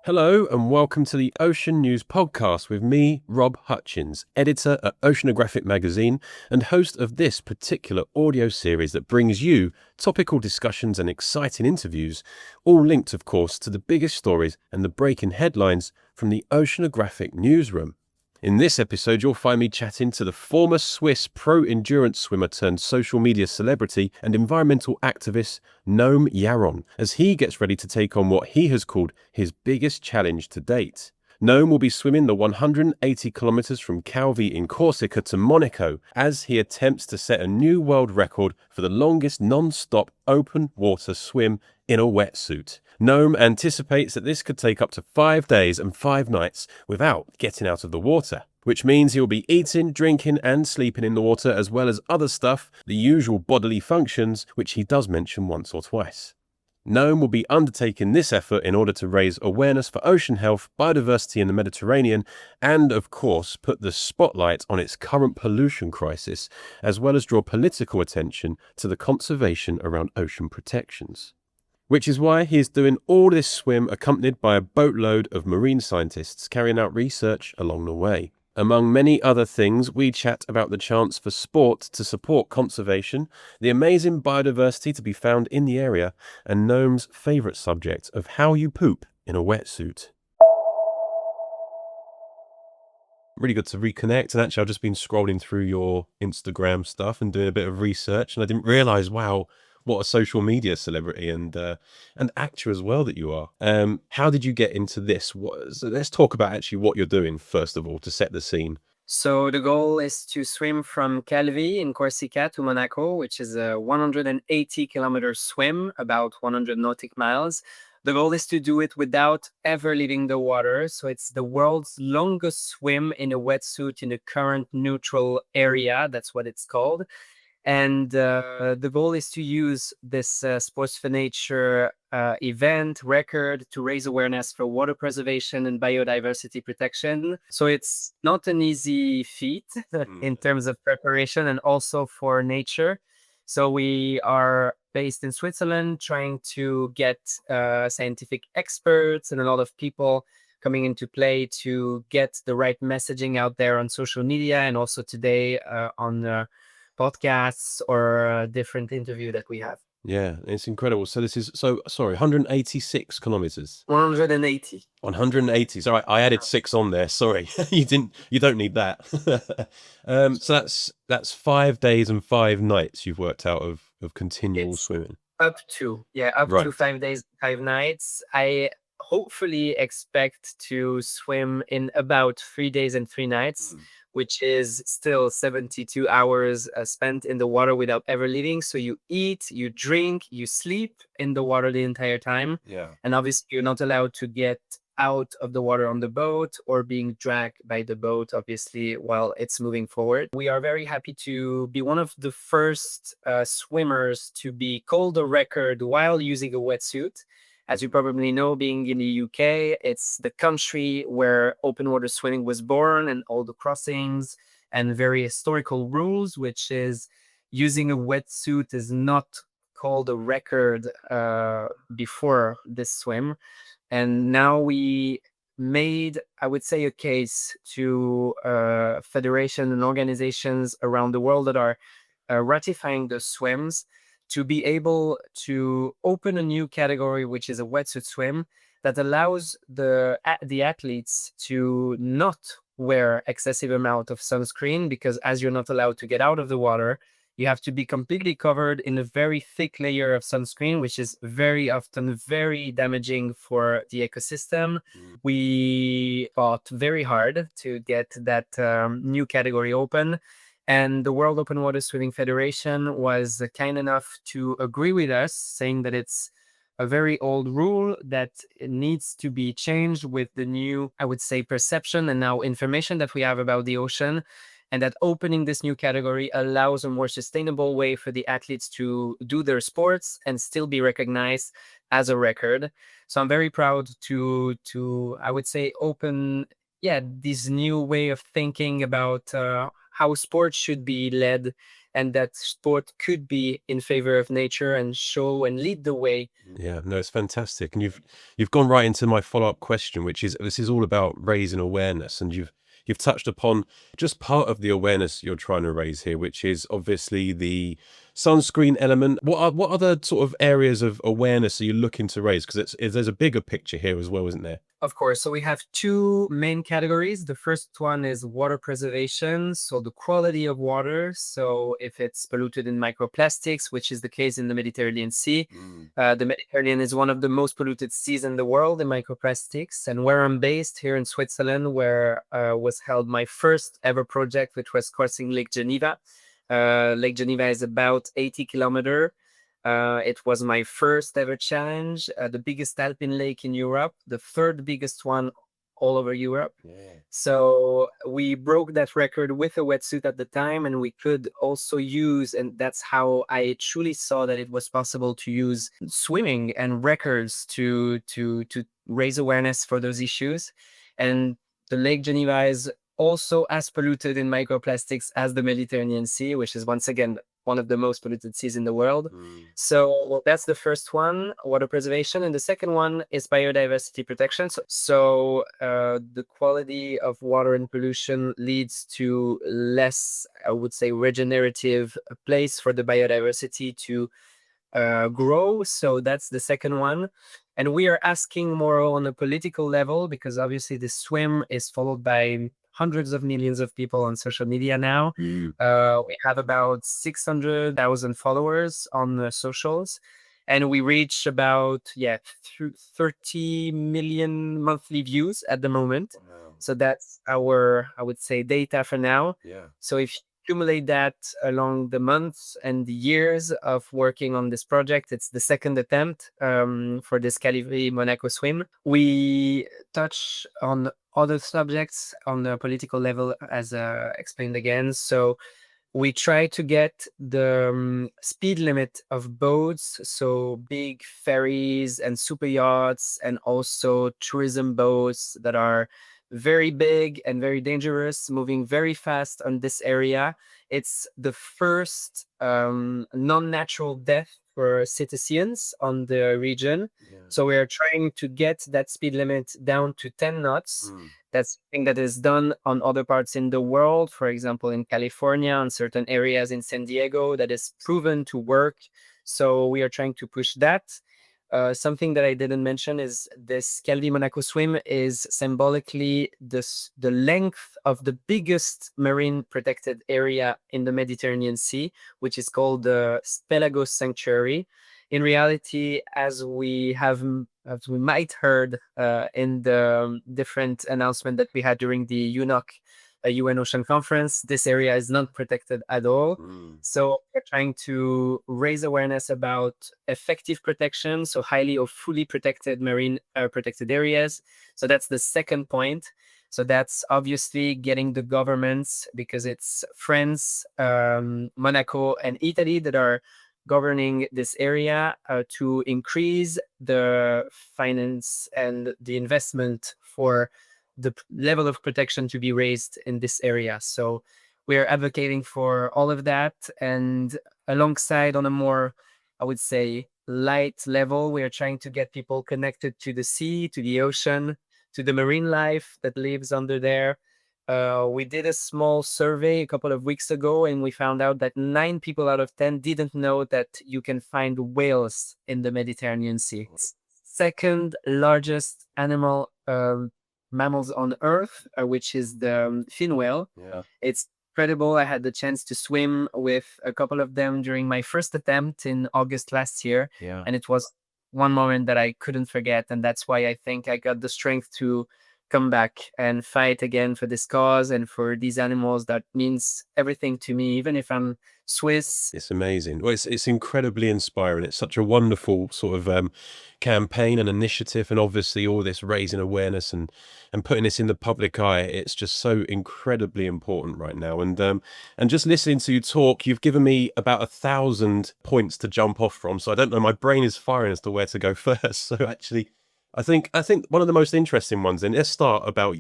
Hello and welcome to the Ocean News Podcast with me, Rob Hutchins, editor at Oceanographic magazine and host of this particular audio series that brings you topical discussions and exciting interviews, all linked, of course, to the biggest stories and the breaking headlines from the Oceanographic newsroom. In this episode, you'll find me chatting to the former Swiss pro-endurance swimmer turned social media celebrity and environmental activist Noam Yaron, as he gets ready to take on what he has called his biggest challenge to date. Noam will be swimming the 180 kilometers from Calvi in Corsica to Monaco as he attempts to set a new world record for the longest non-stop open water swim in a wetsuit. Noam anticipates that this could take up to 5 days and 5 nights without getting out of the water, which means he'll be eating, drinking and sleeping in the water as well as other stuff, the usual bodily functions, which he does mention once or twice. Noam will be undertaking this effort in order to raise awareness for ocean health, biodiversity in the Mediterranean, and, of course, put the spotlight on its current pollution crisis, as well as draw political attention to the conservation around ocean protections. Which is why he is doing all this swim accompanied by a boatload of marine scientists carrying out research along the way. Among many other things, we chat about the chance for sport to support conservation, the amazing biodiversity to be found in the area, and Noam's favourite subject of how you poop in a wetsuit. Really good to reconnect, and actually I've just been scrolling through your Instagram stuff and doing a bit of research, and I didn't realise, wow, what a social media celebrity and actor as well that you are. How did you get into this? So let's talk about actually what you're doing first of all to set the scene. So the goal is to swim from Calvi in Corsica to Monaco, which is a 180-kilometer swim, about 100 nautic miles. The goal is to do it without ever leaving the water. So it's the world's longest swim in a wetsuit in a current neutral area. That's what it's called. And the goal is to use this Sports for Nature event record to raise awareness for water preservation and biodiversity protection. So it's not an easy feat in terms of preparation and also for nature. So we are based in Switzerland, trying to get scientific experts and a lot of people coming into play to get the right messaging out there on social media and also today on podcasts or different interview that we have. Yeah, it's incredible. So this is 186 kilometers. 180. 180. So I added 6 on there. Sorry, you don't need that. So that's 5 days and 5 nights you've worked out of continual swimming. Up to 5 days, 5 nights. I hopefully expect to swim in about 3 days and 3 nights. Which is still 72 hours spent in the water without ever leaving. So you eat, you drink, you sleep in the water the entire time. Yeah. And obviously you're not allowed to get out of the water on the boat or being dragged by the boat, obviously, while it's moving forward. We are very happy to be one of the first swimmers to be called a record while using a wetsuit. As you probably know, being in the UK, it's the country where open water swimming was born and all the crossings and very historical rules, which is using a wetsuit is not called a record before this swim. And now we made, I would say, a case to federations and organizations around the world that are ratifying the swims to be able to open a new category, which is a wetsuit swim, that allows the athletes to not wear excessive amount of sunscreen, because as you're not allowed to get out of the water, you have to be completely covered in a very thick layer of sunscreen, which is very often very damaging for the ecosystem. We fought very hard to get that new category open. And the World Open Water Swimming Federation was kind enough to agree with us, saying that it's a very old rule that it needs to be changed with the new, I would say, perception and now information that we have about the ocean, and that opening this new category allows a more sustainable way for the athletes to do their sports and still be recognized as a record. So I'm very proud to I would say, open this new way of thinking about how sports should be led and that sport could be in favor of nature and show and lead the way. Yeah, no, it's fantastic. And you've gone right into my follow-up question, which is this is all about raising awareness. And you've touched upon just part of the awareness you're trying to raise here, which is obviously the sunscreen element. What other sort of areas of awareness are you looking to raise? Because there's a bigger picture here as well, isn't there? Of course. So we have two main categories. The first one is water preservation, so the quality of water. So if it's polluted in microplastics, which is the case in the Mediterranean Sea, the Mediterranean is one of the most polluted seas in the world in microplastics. And where I'm based here in Switzerland, where was held my first ever project, which was crossing Lake Geneva. Lake Geneva is about 80 kilometers. It was my first ever challenge, the biggest alpine lake in Europe, the third biggest one all over Europe. Yeah. So we broke that record with a wetsuit at the time, and we could also use, and that's how I truly saw that it was possible to use swimming and records to raise awareness for those issues. And the Lake Geneva is also as polluted in microplastics as the Mediterranean Sea, which is once again one of the most polluted seas in the world. So that's the first one, water preservation. And the second one is biodiversity protection. So the quality of water and pollution leads to less, I would say, regenerative place for the biodiversity to grow. So that's the second one. And we are asking more on a political level, because obviously the swim is followed by hundreds of millions of people on social media now. We have about 600,000 followers on the socials, and we reach about 30 million monthly views at the moment. Wow. So that's our, I would say, data for now. Yeah. So if you accumulate that along the months and the years of working on this project, it's the second attempt for this Calivy Monaco swim. We touch on other subjects on the political level, as explained again. So we try to get the speed limit of boats, so big ferries and super yachts, and also tourism boats that are very big and very dangerous, moving very fast on this area. It's the first non-natural death for citizens on the region. Yeah. So we are trying to get that speed limit down to 10 knots. That's something that is done on other parts in the world, for example, in California, on certain areas in San Diego, that is proven to work. So we are trying to push that. Something that I didn't mention is this Calvi Monaco swim is symbolically the length of the biggest marine protected area in the Mediterranean Sea, which is called the Spelagos Sanctuary. In reality, as we might heard in the different announcement that we had during the UNOC UN Ocean Conference, this area is not protected at all. So we're trying to raise awareness about effective protection, so highly or fully protected marine protected areas. So that's the second point. So that's obviously getting the governments, because it's France, Monaco, and Italy that are governing this area, to increase the finance and the investment for the level of protection to be raised in this area. So we are advocating for all of that. And alongside, on a more, I would say, light level, we are trying to get people connected to the sea, to the ocean, to the marine life that lives under there. We did a small survey a couple of weeks ago, and we found out that 9 people out of 10 didn't know that you can find whales in the Mediterranean Sea. It's second largest mammals on Earth, which is the fin whale. Yeah. It's incredible. I had the chance to swim with a couple of them during my first attempt in August last year. Yeah. And it was one moment that I couldn't forget. And that's why I think I got the strength to come back and fight again for this cause and for these animals. That means everything to me, even if I'm Swiss. It's amazing. Well, it's incredibly inspiring. It's such a wonderful sort of campaign and initiative, and obviously all this raising awareness and putting this in the public eye. It's just so incredibly important right now. And just listening to you talk, you've given me about 1,000 points to jump off from. So I don't know. My brain is firing as to where to go first. So actually, I think one of the most interesting ones. And let's talk about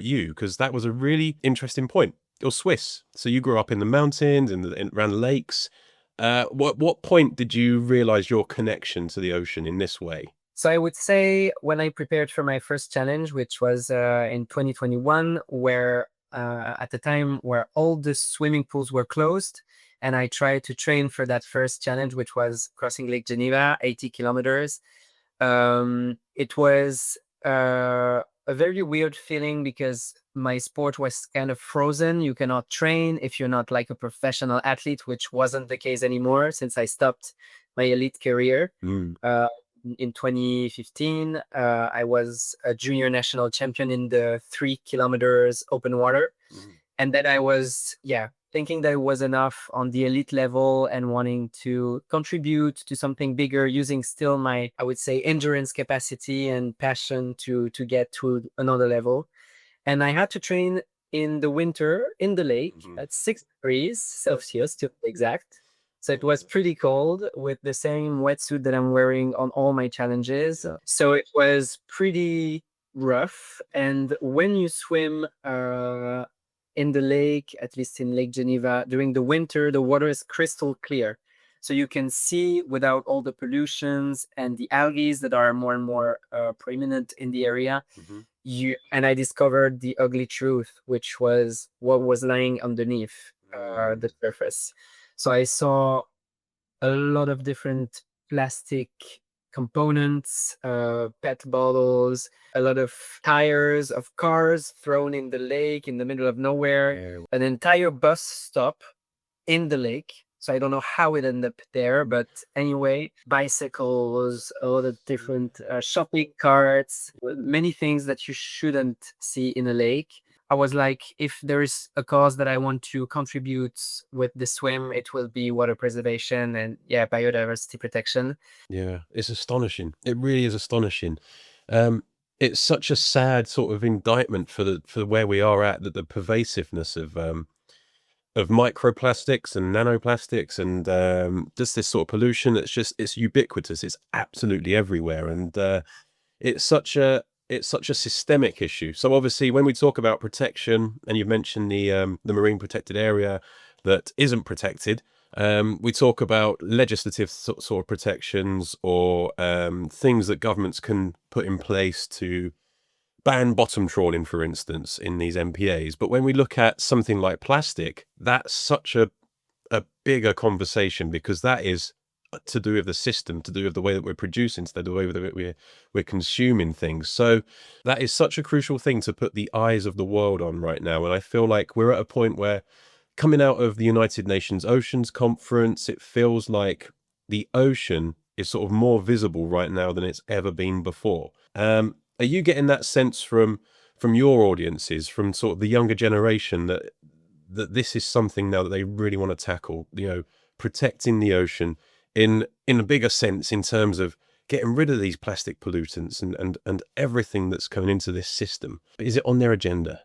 you, because that was a really interesting point. you're Swiss, so you grew up in the mountains and around the lakes. What point did you realize your connection to the ocean in this way? So I would say when I prepared for my first challenge, which was in 2021, where at the time where all the swimming pools were closed, and I tried to train for that first challenge, which was crossing Lake Geneva, 80 kilometers. It was a very weird feeling because my sport was kind of frozen. You cannot train if you're not like a professional athlete, which wasn't the case anymore since I stopped my elite career. Mm. In 2015, I was a junior national champion in the 3 kilometers open water. Mm. And then I was, thinking that it was enough on the elite level and wanting to contribute to something bigger using still my, I would say, endurance capacity and passion to get to another level. And I had to train in the winter in the lake at 6 degrees Celsius to be exact. So it was pretty cold with the same wetsuit that I'm wearing on all my challenges. Yeah. So it was pretty rough. And when you swim in the lake, at least in Lake Geneva, during the winter, the water is crystal clear. So you can see without all the pollutions and the algae that are more and more prominent in the area. And I discovered the ugly truth, which was what was lying underneath the surface. So I saw a lot of different plastic components, pet bottles, a lot of tires of cars thrown in the lake in the middle of nowhere, an entire bus stop in the lake. So I don't know how it ended up there, but anyway, bicycles, a lot of different shopping carts, many things that you shouldn't see in a lake. I was like, if there is a cause that I want to contribute with the swim, it will be water preservation and biodiversity protection. Yeah, it's astonishing. It really is astonishing. It's such a sad sort of indictment for where we are at, that the pervasiveness of microplastics and nanoplastics and just this sort of pollution. It's ubiquitous. It's absolutely everywhere, and it's such a systemic issue. So obviously, when we talk about protection, and you mentioned the marine protected area that isn't protected, we talk about legislative sort of protections, or things that governments can put in place to ban bottom trawling, for instance, in these MPAs. But when we look at something like plastic, that's such a bigger conversation, because that is to do with the system, to do with the way that we're producing, instead of the way that we're consuming things. So that is such a crucial thing to put the eyes of the world on right now. And I feel like we're at a point where, coming out of the United Nations Oceans Conference, it feels like the ocean is sort of more visible right now than it's ever been before. Are you getting that sense from your audiences, from sort of the younger generation, that this is something now that they really want to tackle? Protecting the ocean in a bigger sense, in terms of getting rid of these plastic pollutants and everything that's coming into this system. Is it on their agenda?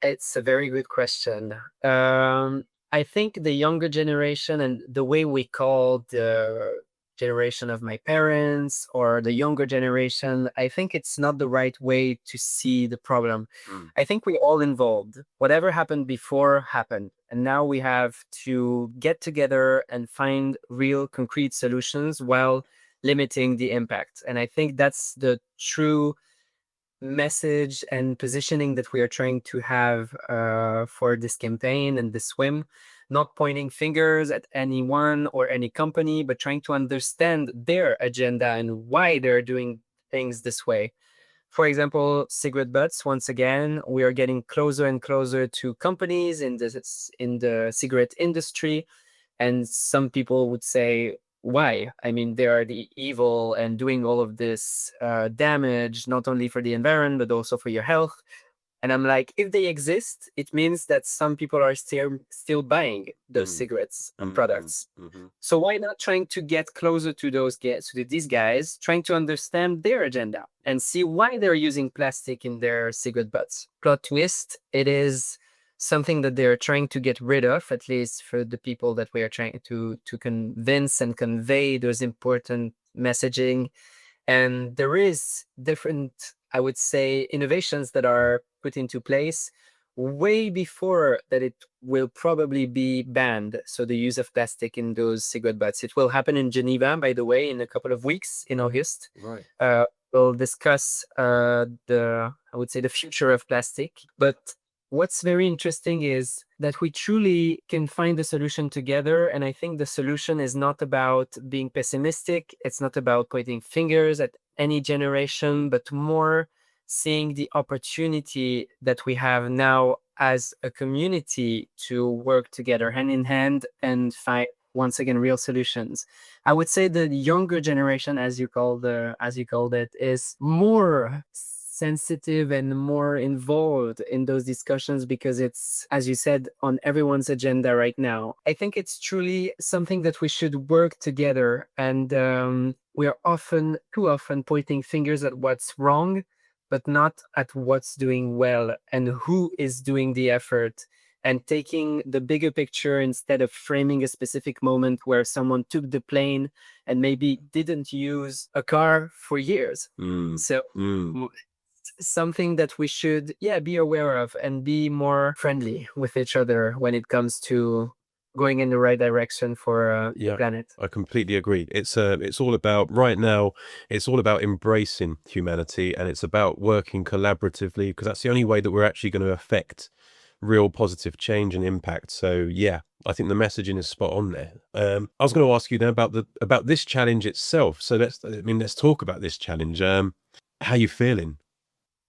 It's a very good question. I think the younger generation and the way we call the generation of my parents or the younger generation, I think it's not the right way to see the problem. I think we're all involved. Whatever happened before happened. And now we have to get together and find real concrete solutions while limiting the impact. And I think that's the true message and positioning that we are trying to have for this campaign and the swim, not pointing fingers at anyone or any company, but trying to understand their agenda and why they're doing things this way. For example, cigarette butts, once again, we are getting closer and closer to companies in the cigarette industry. And some people would say, why? I mean, they are the evil and doing all of this damage, not only for the environment, but also for your health. And I'm like, if they exist, it means that some people are still buying those cigarettes and products. So why not trying to get closer to those guys, to these guys, trying to understand their agenda and see why they're using plastic in their cigarette butts? Plot twist, it is something that they're trying to get rid of, at least for the people that we are trying to convince and convey those important messaging. And there is different, I would say, innovations that are put into place. way before that it will probably be banned. So the use of plastic in those cigarette butts. It will happen in Geneva, by the way, in a couple of weeks in August. Right. We'll discuss I would say, the future of plastic. But what's very interesting is that we truly can find a solution together. And I think the solution is not about being pessimistic. It's not about pointing fingers at any generation, but more seeing the opportunity that we have now as a community to work together hand in hand and find once again real solutions. I would say the younger generation, as you called it, is more sensitive and more involved in those discussions because it's, as you said, on everyone's agenda right now. I think it's truly something that we should work together, and we are too often pointing fingers at what's wrong, but not at what's doing well and who is doing the effort, and taking the bigger picture instead of framing a specific moment where someone took the plane and maybe didn't use a car for years. So something that we should, be aware of and be more friendly with each other when it comes to going in the right direction for the planet. I completely agree. It's all about, right now, it's all about embracing humanity, and it's about working collaboratively, because that's the only way that we're actually going to affect real positive change and impact. So yeah, I think the messaging is spot on there. I was going to ask you now about this challenge itself. So let's talk about this challenge. How you feeling?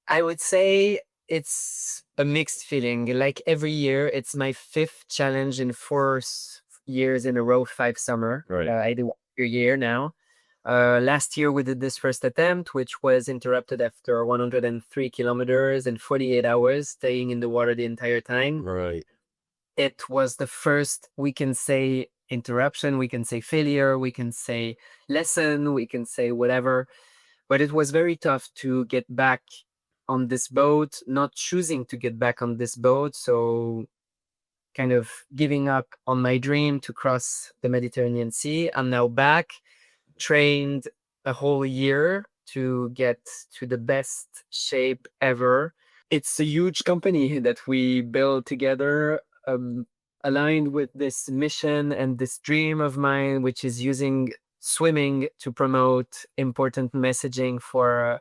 I would say it's a mixed feeling. Like every year, it's my fifth challenge in 4 years in a row, 5 summer. Right. I do a year now. Last year, we did this first attempt, which was interrupted after 103 kilometers and 48 hours, staying in the water the entire time. Right. It was the first, we can say, interruption, we can say failure, we can say lesson, we can say whatever. But it was very tough to get back on this boat, not choosing to get back on this boat. So kind of giving up on my dream to cross the Mediterranean Sea. I'm now back, trained a whole year to get to the best shape ever. It's a huge company that we build together, aligned with this mission and this dream of mine, which is using swimming to promote important messaging for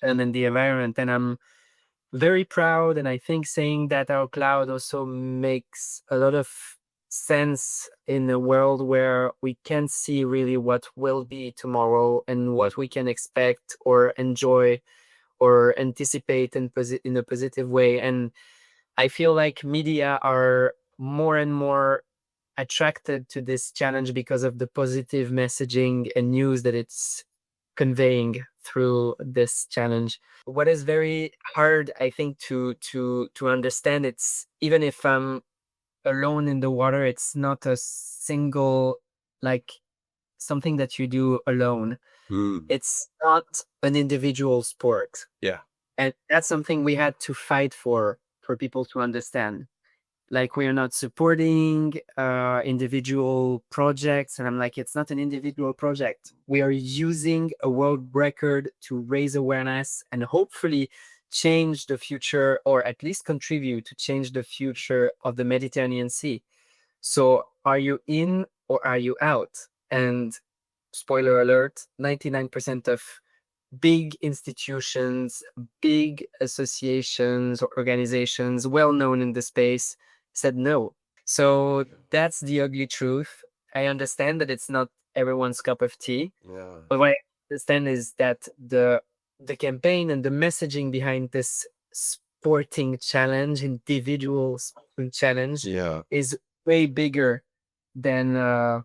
and in the environment. And I'm very proud. And I think saying that out loud also makes a lot of sense in a world where we can't see really what will be tomorrow and what we can expect or enjoy or anticipate in a positive way. And I feel like media are more and more attracted to this challenge because of the positive messaging and news that it's conveying through this challenge. What is very hard, I think, to understand, it's even if I'm alone in the water, it's not a single, like, something that you do alone. It's not an individual sport. Yeah. And that's something we had to fight for people to understand. Like, we are not supporting individual projects. And I'm like, it's not an individual project. We are using a world record to raise awareness and hopefully change the future, or at least contribute to change the future of the Mediterranean Sea. So are you in or are you out? And spoiler alert, 99% of big institutions, big associations or organizations well known in the space said no. So that's the ugly truth. I understand that it's not everyone's cup of tea. Yeah. But what I understand is that the campaign and the messaging behind this sporting challenge, individual sporting challenge, is way bigger than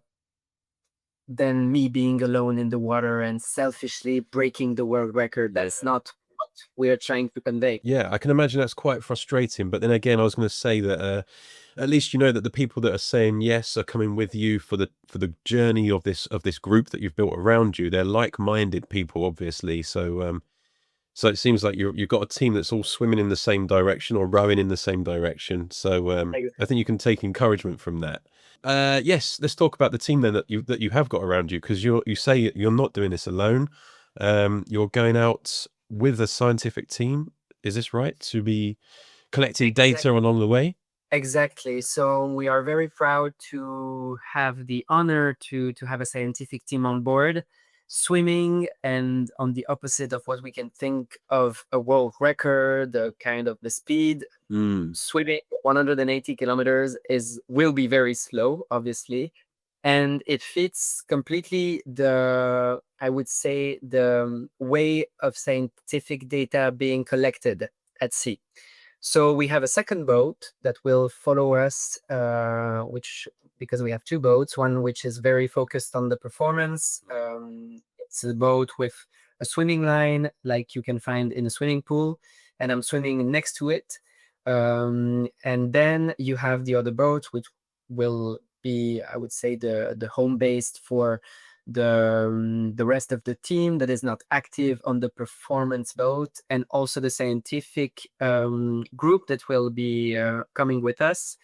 me being alone in the water and selfishly breaking the world record. That's not what we are trying to convey. Yeah, I can imagine that's quite frustrating. But then again, I was going to say that at least you know that the people that are saying yes are coming with you for the journey of this group that you've built around you. They're like-minded people, obviously. So so it seems like you've got a team that's all swimming in the same direction or rowing in the same direction. So I think you can take encouragement from that. Yes, let's talk about the team then that you have got around you, because you say you're not doing this alone. You're going out with a scientific team. Is this right? To be collecting data along the way. Exactly. So we are very proud to have the honor to have a scientific team on board, swimming, and on the opposite of what we can think of a world record, the kind of the speed. Swimming 180 kilometers will be very slow, obviously, and it fits completely the, I would say, the way of scientific data being collected at sea. So we have a second boat that will follow us, which, because we have two boats, one which is very focused on the performance. It's a boat with a swimming line like you can find in a swimming pool, and I'm swimming next to it. And then you have the other boat, which will be, I would say, the home base for the rest of the team that is not active on the performance boat, and also the scientific group that will be coming with us.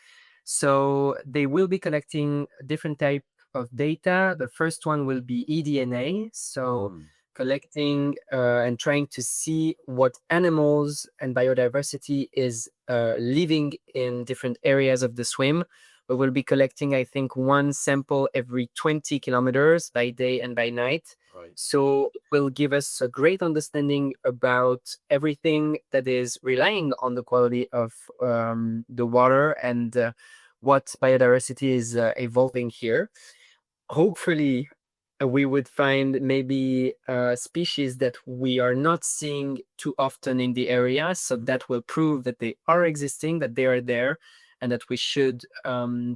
So they will be collecting different type of data. The first one will be eDNA, so collecting and trying to see what animals and biodiversity is living in different areas of the swim. We will be collecting, I think, one sample every 20 kilometers by day and by night. Right. So it will give us a great understanding about everything that is relying on the quality of the water and what biodiversity is evolving here. Hopefully, we would find maybe species that we are not seeing too often in the area. So that will prove that they are existing, that they are there, and that we should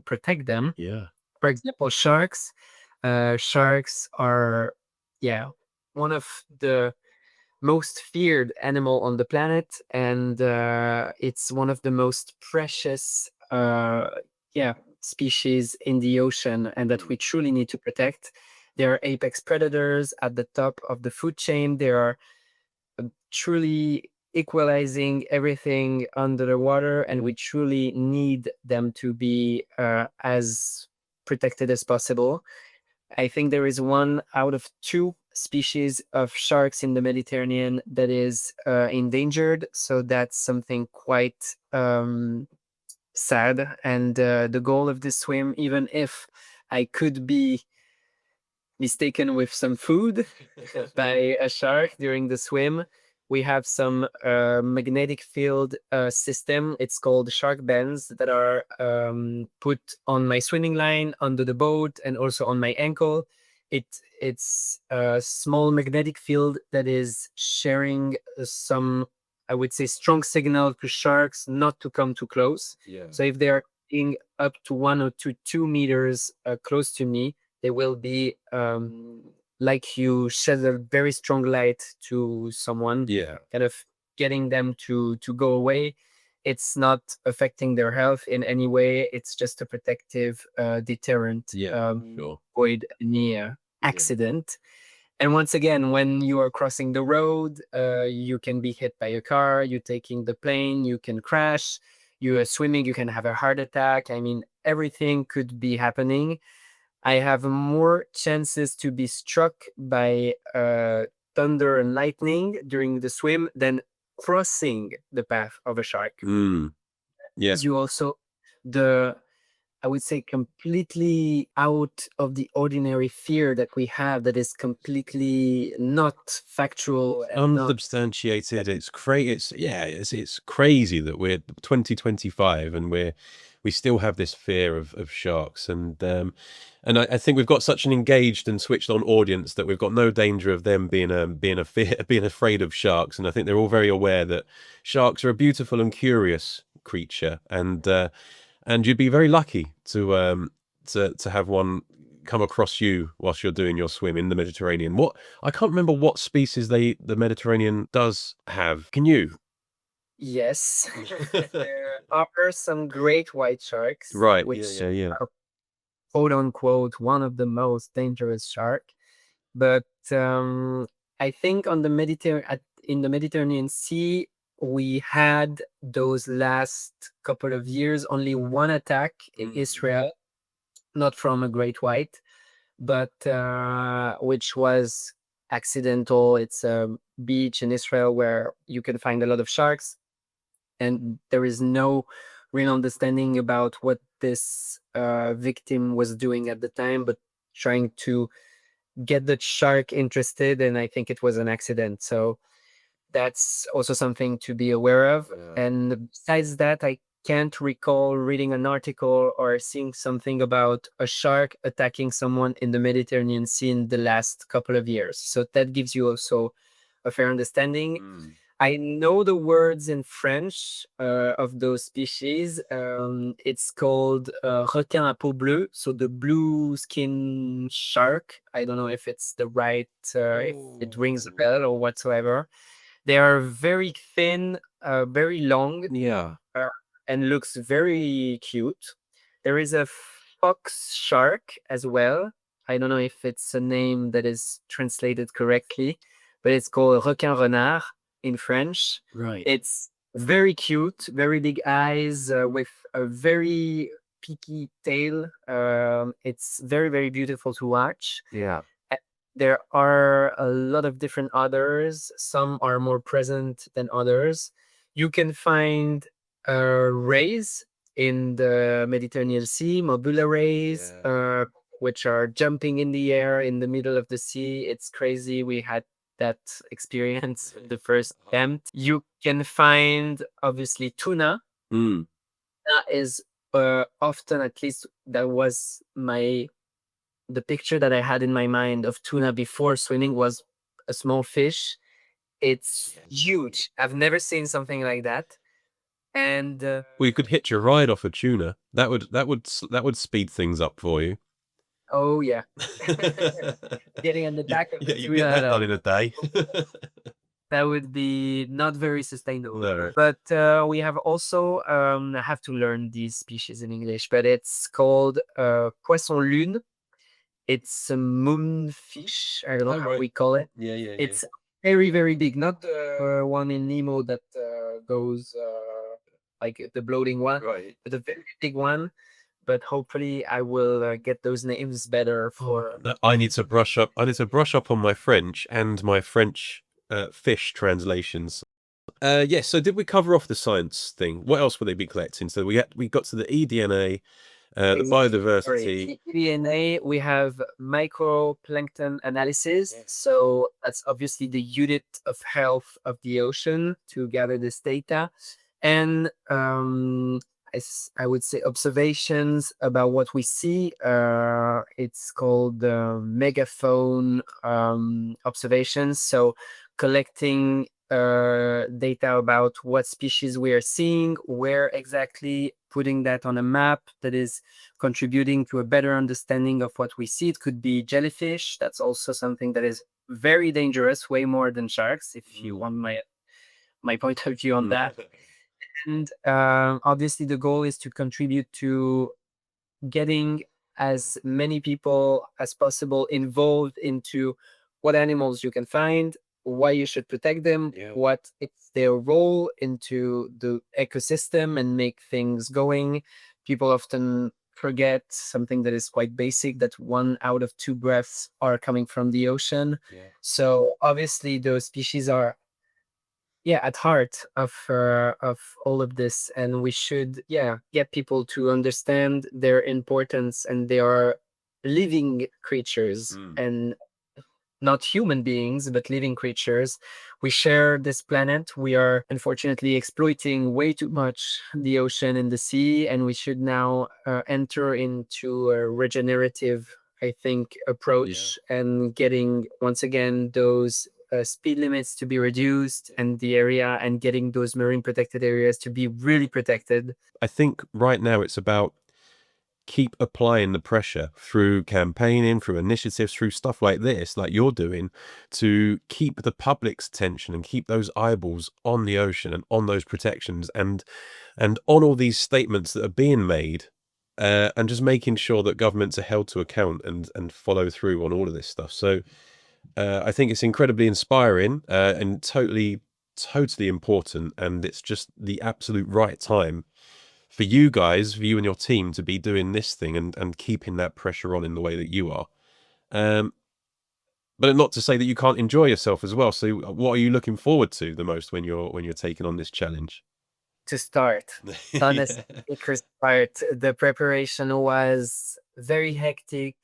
protect them. Yeah. For example, sharks. Sharks are, yeah, one of the most feared animal on the planet, and it's one of the most precious, species in the ocean, and that we truly need to protect. They are apex predators at the top of the food chain. They are truly equalizing everything under the water, and we truly need them to be as protected as possible. I think there is one out of two species of sharks in the Mediterranean that is endangered. So that's something quite sad. And the goal of this swim, even if I could be mistaken with some food by a shark during the swim, we have some magnetic field system. It's called shark bands that are put on my swimming line, under the boat, and also on my ankle. It's a small magnetic field that is sharing some, I would say, strong signal to sharks not to come too close. Yeah. So if they are being up to 1 or 2 meters close to me, they will be like you shed a very strong light to someone, Yeah. kind of getting them to go away. It's not affecting their health in any way. It's just a protective deterrent. Yeah. Sure. Avoid any accident. And once again, when you are crossing the road, you can be hit by a car. You're taking the plane, you can crash. You are swimming, you can have a heart attack. I mean, everything could be happening. I have more chances to be struck by thunder and lightning during the swim than crossing the path of a shark. Yes. You also, the, I would say, completely out of the ordinary fear that we have, that is completely not factual and not Unsubstantiated. It's crazy. It's crazy that we're 2025 and we still have this fear of sharks. And I think we've got such an engaged and switched on audience that we've got no danger of them being afraid of sharks. And I think they're all very aware that sharks are a beautiful and curious creature, and you'd be very lucky to have one come across you whilst you're doing your swim in the Mediterranean. What, I can't remember what species the Mediterranean does have. Can you? Yes, there are some great white sharks, Right. which Yeah. are quote unquote one of the most dangerous shark. But I think on the in the Mediterranean Sea, we had those last couple of years only one attack in Israel, not from a great white, but which was accidental. It's a beach in Israel where you can find a lot of sharks. and there is no real understanding about what this victim was doing at the time, but trying to get the shark interested, and I think it was an accident. So that's also something to be aware of. And besides that, I can't recall reading an article or seeing something about a shark attacking someone in the Mediterranean Sea in the last couple of years. So that gives you also a fair understanding. I know the words in French of those species. It's called requin à peau bleue, so the blue skin shark. I don't know if it's the right, if it rings a bell or whatsoever. They are very thin, very long, Yeah. and looks very cute. There is a fox shark as well. I don't know if it's a name that is translated correctly, but it's called requin renard in French. Right. It's very cute, very big eyes with a very peaky tail. It's very, very beautiful to watch. Yeah. There are a lot of different others. Some are more present than others. You can find rays in the Mediterranean Sea, mobula rays, which are jumping in the air in the middle of the sea. It's crazy. We had that experience the first attempt. You can find obviously tuna. Mm. That is often, at least that was the picture that I had in my mind of tuna before swimming was a small fish. It's huge. I've never seen something like that. And Well, you could hitch a ride off a tuna. That would speed things up for you. oh yeah, getting on the back of the You get tuna, that done in a day. that would be not very sustainable. No. But we have also, I have to learn these species in English, but it's called poisson lune. It's a moonfish. I don't know how we call it. Yeah. It's very, very big. Not the one in Nemo that goes like the bloating one, Right. but a very big one. But hopefully, I will get those names better for. I need to brush up. I need to brush up on my French and my French fish translations. Yes. So, did we cover off the science thing? What else would they be collecting? So we got to the eDNA, the Exactly. biodiversity. Sorry. DNA, we have microplankton analysis. So that's obviously the unit of health of the ocean to gather this data. And I would say observations about what we see. It's called megaphone observations. So collecting data about what species we are seeing, where exactly, putting that on a map that is contributing to a better understanding of what we see. It could be jellyfish. That's also something that is very dangerous, way more than sharks, if you want my point of view on that. And obviously, the goal is to contribute to getting as many people as possible involved into what animals you can find, why you should protect them, what is their role into the ecosystem and make things going. People often forget something that is quite basic, that 1 out of 2 breaths are coming from the ocean. So obviously those species are at heart of all of this, and we should get people to understand their importance, and they are living creatures and not human beings, but living creatures. We share this planet. We are unfortunately exploiting way too much the ocean and the sea, and we should now enter into a regenerative, I think, approach and getting once again those speed limits to be reduced and the area, and getting those marine protected areas to be really protected. I think right now it's about keep applying the pressure through campaigning, through initiatives, through stuff like this, like you're doing, to keep the public's attention and keep those eyeballs on the ocean and on those protections and on all these statements that are being made, and just making sure that governments are held to account and follow through on all of this stuff. So I think it's incredibly inspiring and totally important, and it's just the absolute right time for you guys, for you and your team, to be doing this thing and keeping that pressure on in the way that you are. But not to say that you can't enjoy yourself as well. So what are you looking forward to the most when you're taking on this challenge? to start. Yeah. Honestly, because start. The preparation was very hectic,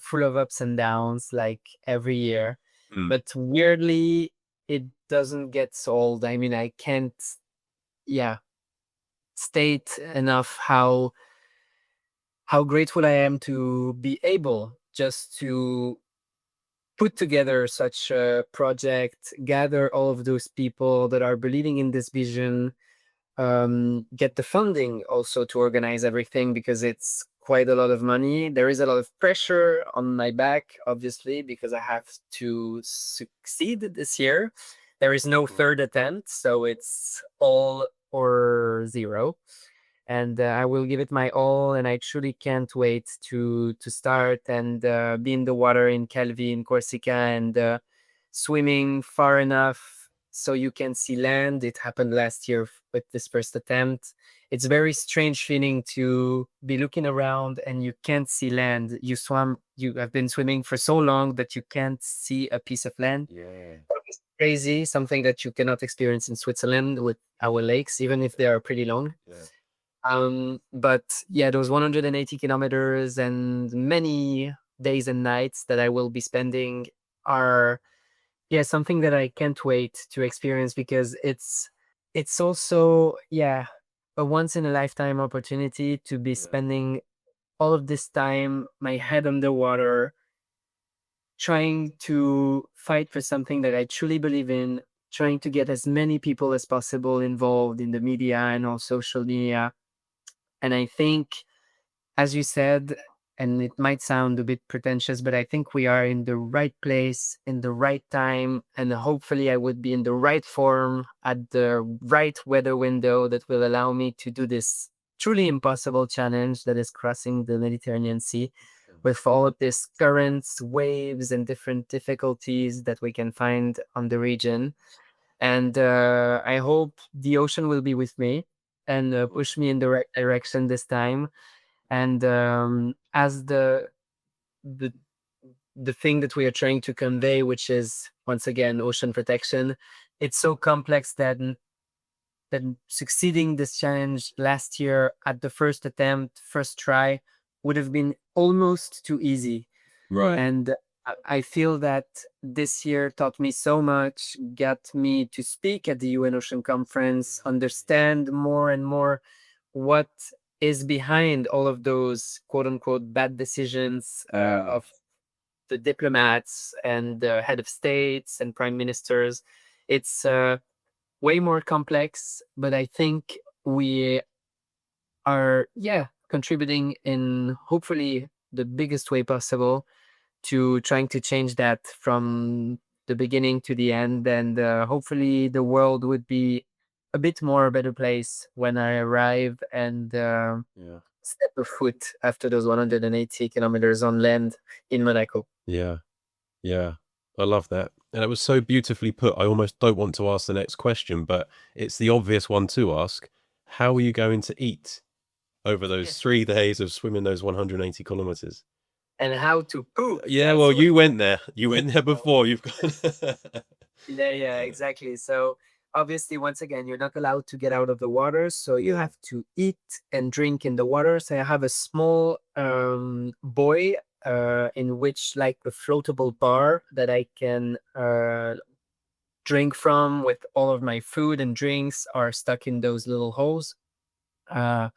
full of ups and downs, like every year. Mm. But weirdly, it doesn't get old. I mean, I can't, yeah, state enough how grateful I am to be able just to put together such a project, gather all of those people that are believing in this vision, get the funding also to organize everything because it's quite a lot of money. There is a lot of pressure on my back, obviously, because I have to succeed this year. There is no third attempt, so it's all or zero. And I will give it my all, and I truly can't wait to start and be in the water in Calvi in Corsica and swimming far enough so you can see land. It happened last year with this first attempt. It's very strange feeling to be looking around and you can't see land. You have been swimming for so long that you can't see a piece of land. Yeah. It's crazy, something that you cannot experience in Switzerland with our lakes, even if they are pretty long. Yeah. But yeah, those 180 kilometers and many days and nights that I will be spending are, yeah, something that I can't wait to experience because it's also, yeah, a once in a lifetime opportunity to be Yeah. spending all of this time, my head underwater, trying to fight for something that I truly believe in, trying to get as many people as possible involved in the media and on social media. And I think, as you said, and it might sound a bit pretentious, but I think we are in the right place, in the right time, and hopefully I would be in the right form at the right weather window that will allow me to do this truly impossible challenge that is crossing the Mediterranean Sea with all of these currents, waves, and different difficulties that we can find on the region. And I hope the ocean will be with me and push me in the right direction this time. And as the the thing that we are trying to convey, which is once again ocean protection, it's so complex that succeeding this challenge last year at the first attempt, first try, would have been almost too easy. Right. And I feel that this year taught me so much, got me to speak at the UN Ocean Conference, understand more and more what is behind all of those quote unquote bad decisions of the diplomats and the head of states and prime ministers. It's way more complex, but I think we are, yeah, contributing in hopefully the biggest way possible to trying to change that from the beginning to the end. And hopefully the world would be a bit more a better place when I arrive and Yeah. step a foot after those 180 kilometers on land in Monaco. Yeah. Yeah. I love that. And it was so beautifully put. I almost don't want to ask the next question, but it's the obvious one to ask. How are you going to eat over those 3 days of swimming those 180 kilometers? And how to poop Yeah, as well, well. you went there. You went there before. You've got. Yeah, yeah, exactly. So obviously, once again, you're not allowed to get out of the water, so you have to eat and drink in the water. So I have a small buoy in which like a floatable bar that I can drink from with all of my food and drinks are stuck in those little holes. Uh,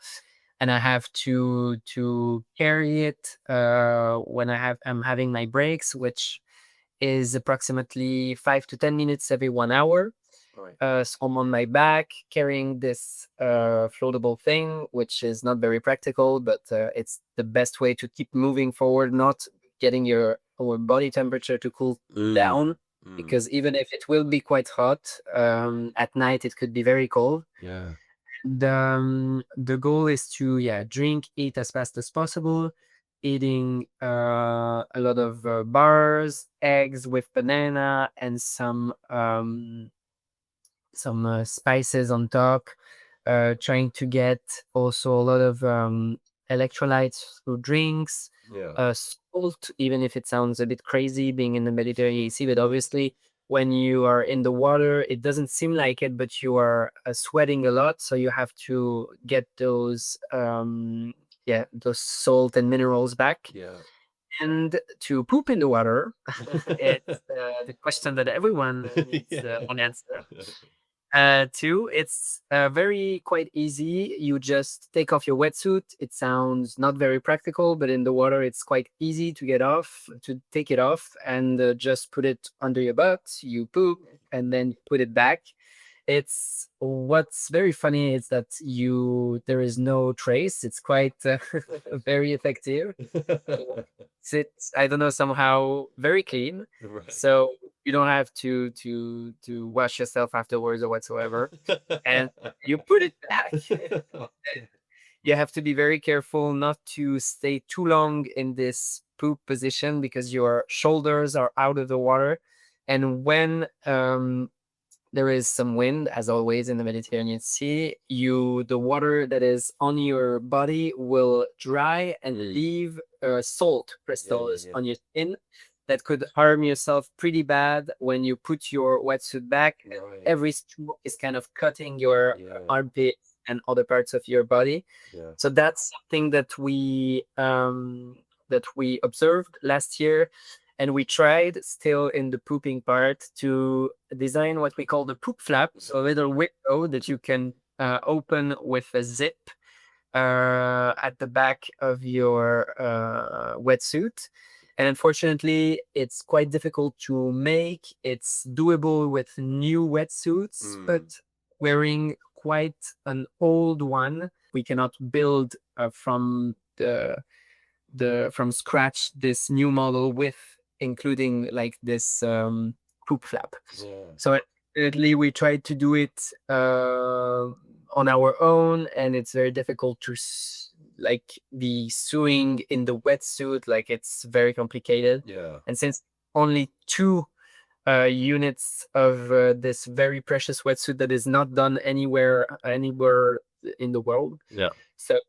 and I have to carry it when I'm having my breaks, which is approximately 5 to 10 minutes every 1 hour. Right. So I'm on my back carrying this floatable thing, which is not very practical, but it's the best way to keep moving forward, not getting your our body temperature to cool Mm. down. Mm. Because even if it will be quite hot, at night it could be very cold. Yeah. The goal is to, yeah, drink, eat as fast as possible, eating a lot of bars, eggs with banana, and some spices on top. Trying to get also a lot of electrolytes through drinks, Yeah. salt, even if it sounds a bit crazy being in the Mediterranean Sea, but obviously. when you are in the water, it doesn't seem like it, but you are sweating a lot. So you have to get those, those salt and minerals back. Yeah. And to poop in the water, it's the question that everyone needs Yeah. an answer. Two, it's very quite easy. You just take off your wetsuit. It sounds not very practical, but in the water, it's quite easy to get off, to take it off, and just put it under your butt. You poop, and then put it back. It's what's very funny is that there is no trace. It's quite very effective. It's I don't know, somehow very clean. Right. So you don't have to wash yourself afterwards or whatsoever, and you put it back. You have to be very careful not to stay too long in this poop position because your shoulders are out of the water, and when there is some wind, as always in the Mediterranean Sea, the water that is on your body will dry and leave salt crystals on your skin that could harm yourself pretty bad when you put your wetsuit back. Right. Every stroke is kind of cutting your Yeah. armpit and other parts of your body. Yeah. So that's something that we observed last year, and we tried, still in the pooping part, to design what we call the poop flap, so a little window that you can open with a zip at the back of your wetsuit. And unfortunately, it's quite difficult to make. It's doable with new wetsuits, but wearing quite an old one, we cannot build from scratch this new model with including like this poop flap. Yeah. So definitely we tried to do it on our own, and it's very difficult to like be sewing in the wetsuit. Like it's very complicated. Yeah. And since only two units of this very precious wetsuit that is not done anywhere in the world. Yeah. So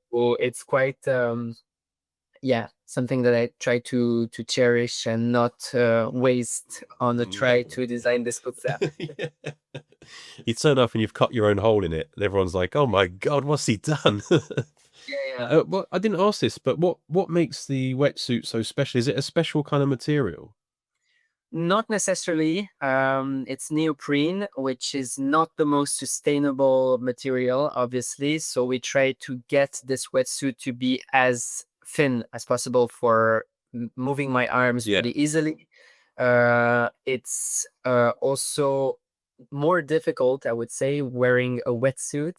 it's quite something that I try to cherish and not waste on the try to design this book flap. Yeah. You turn up and you've cut your own hole in it, and everyone's like, "Oh my God, what's he done?" Yeah. Well, I didn't ask this, but what makes the wetsuit so special? Is it a special kind of material? Not necessarily. It's neoprene, which is not the most sustainable material, obviously. So we try to get this wetsuit to be as thin as possible for moving my arms pretty easily. It's also more difficult, I would say, wearing a wetsuit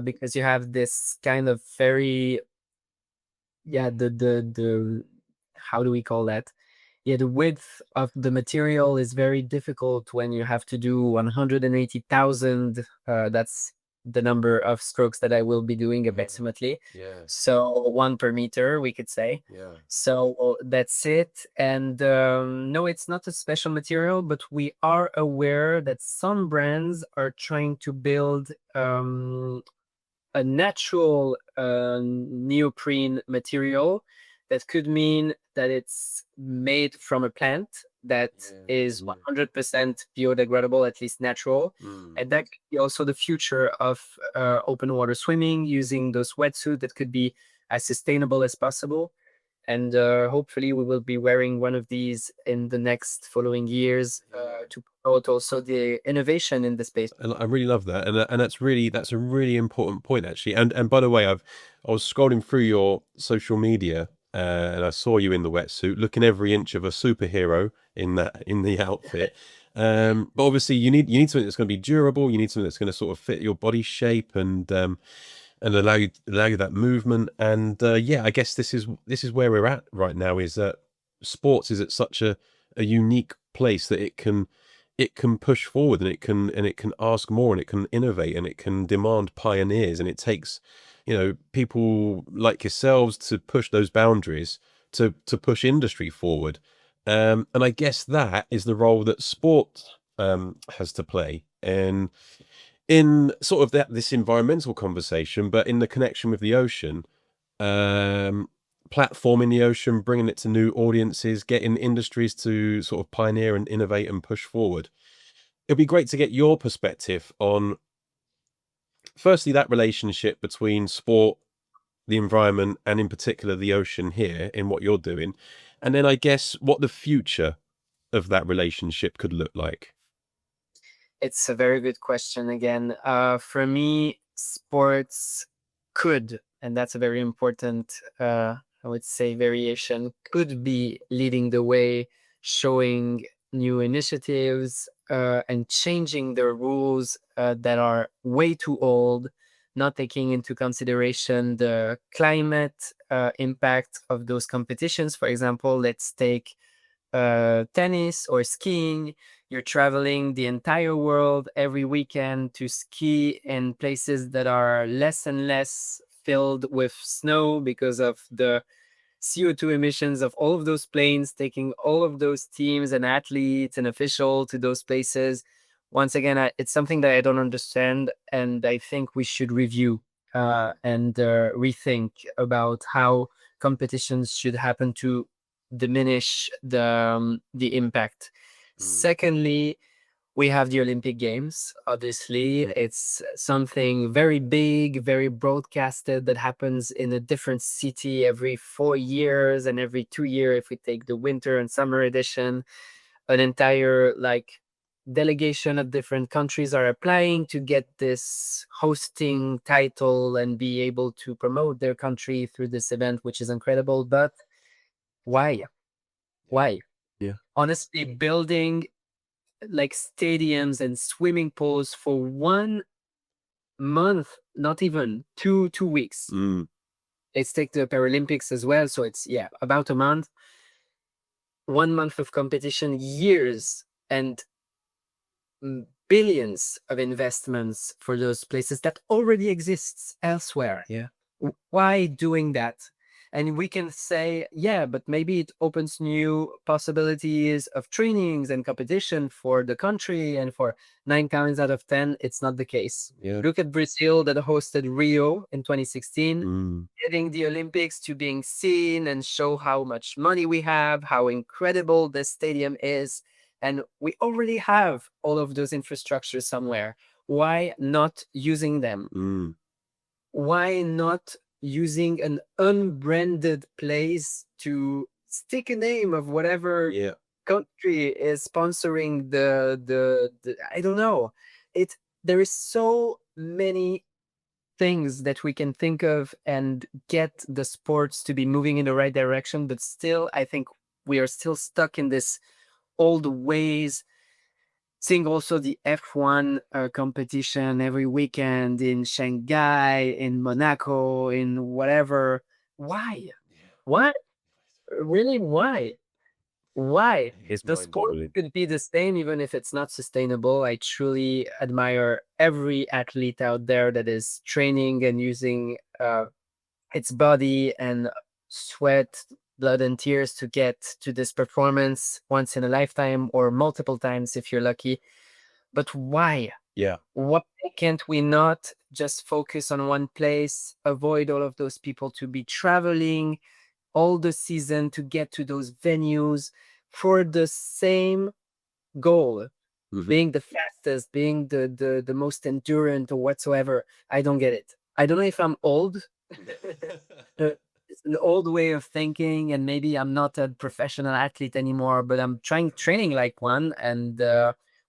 because you have this kind of very, the how do we call that? Yeah, the width of the material is very difficult when you have to do 180,000. That's the number of strokes that I will be doing approximately. Yeah. So 1 per meter, we could say. Yeah. So that's it. And no, it's not a special material, but we are aware that some brands are trying to build a natural neoprene material. That could mean that it's made from a plant that is 100% biodegradable, at least natural. And that could be also the future of open water swimming, using those wetsuits that could be as sustainable as possible. And hopefully we will be wearing one of these in the next following years to promote also the innovation in the space. And I really love that, and that's a really important point actually. And by the way, I was scrolling through your social media, and I saw you in the wetsuit, looking every inch of a superhero in the outfit. But obviously, you need something that's going to be durable. You need something that's going to sort of fit your body shape and allow you that movement. And yeah, I guess this is where we're at right now. Is that sports is at such a unique place that it can push forward, and it can ask more, and it can innovate, and it can demand pioneers, and it takes people like yourselves to push those boundaries, to push industry forward. And I guess that is the role that sport has to play in sort of this environmental conversation, but in the connection with the ocean. platforming the ocean, bringing it to new audiences, getting industries to sort of pioneer and innovate and push forward. It'd be great to get your perspective on, firstly, that relationship between sport, the environment, and in particular the ocean here in what you're doing. And then I guess what the future of that relationship could look like. It's a very good question again. For me, sports could, and that's a very important, I would say, variation, could be leading the way, showing new initiatives, and changing the rules that are way too old, not taking into consideration the climate impact of those competitions. For example, let's take tennis or skiing. You're traveling the entire world every weekend to ski in places that are less and less filled with snow because of the CO2 emissions of all of those planes, taking all of those teams and athletes and officials to those places. Once again, it's something that I don't understand, and I think we should review and rethink about how competitions should happen to diminish the impact. Secondly, we have the Olympic Games. Obviously, it's something very big, very broadcasted that happens in a different city every 4 years and every 2 years. If we take the winter and summer edition, an entire delegation of different countries are applying to get this hosting title and be able to promote their country through this event, which is incredible. But why? Why? Yeah. Honestly, building stadiums and swimming pools for 1 month, not even two weeks. Let's take the Paralympics as well. So it's about a month. 1 month of competition, years and billions of investments for those places that already exists elsewhere. Yeah. Why doing that? And we can say, but maybe it opens new possibilities of trainings and competition for the country, and for 9 times out of 10, it's not the case. Yeah. Look at Brazil that hosted Rio in 2016, getting the Olympics to being seen and show how much money we have, how incredible this stadium is. And we already have all of those infrastructures somewhere. Why not using them? Why not using an unbranded place to stick a name of whatever country is sponsoring the I don't know. There is so many things that we can think of and get the sports to be moving in the right direction, but still I think we are still stuck in this old ways. Seeing also the F1 competition every weekend in Shanghai, in Monaco, in whatever. Why? What? Really? Why? Why? It's The sport mind-boggling. could be the same even if it's not sustainable. I truly admire every athlete out there that is training and using its body and sweat, blood, and tears to get to this performance once in a lifetime or multiple times if you're lucky. But why? Yeah. Why can't we not just focus on one place, avoid all of those people to be traveling all the season to get to those venues for the same goal, being the fastest, being the most endurant or whatsoever? I don't get it. I don't know if I'm old. It's an old way of thinking, and maybe I'm not a professional athlete anymore, but I'm training like one, and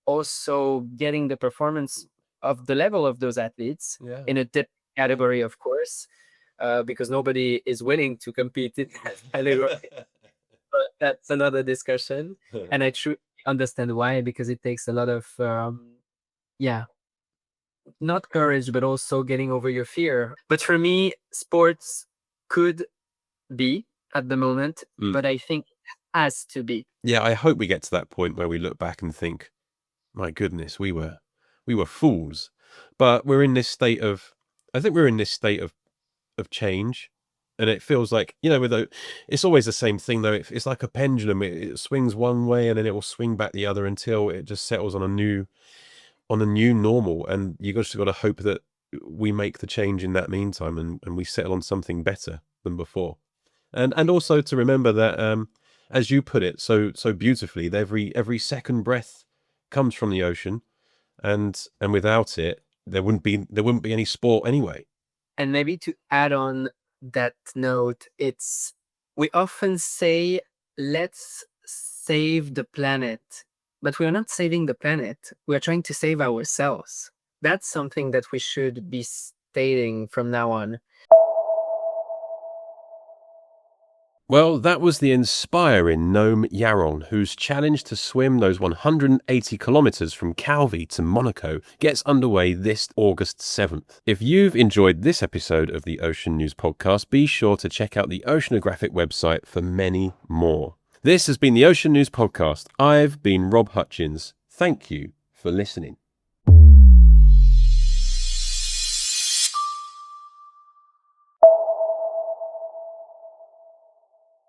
also getting the performance of the level of those athletes in a different category, of course, because nobody is willing to compete in that category. But that's another discussion, and I truly understand why, because it takes a lot of not courage, but also getting over your fear. But for me, sports could be at the moment, but I think it has to be. Yeah, I hope we get to that point where we look back and think, my goodness, we were fools. But we're in this state of, I think we're in this state of change. And it feels like, it's always the same thing though. It's like a pendulum. It swings one way and then it will swing back the other until it just settles on a new normal. And you just got to hope that we make the change in that meantime, and we settle on something better than before. And also to remember that, as you put it so beautifully, every second breath comes from the ocean, and without it, there wouldn't be any sport anyway. And maybe to add on that note, we often say, let's save the planet, but we are not saving the planet. We are trying to save ourselves. That's something that we should be stating from now on. Well, that was the inspiring Noam Yaron, whose challenge to swim those 180 kilometers from Calvi to Monaco gets underway this August 7th. If you've enjoyed this episode of the Ocean News Podcast, be sure to check out the Oceanographic website for many more. This has been the Ocean News Podcast. I've been Rob Hutchins. Thank you for listening.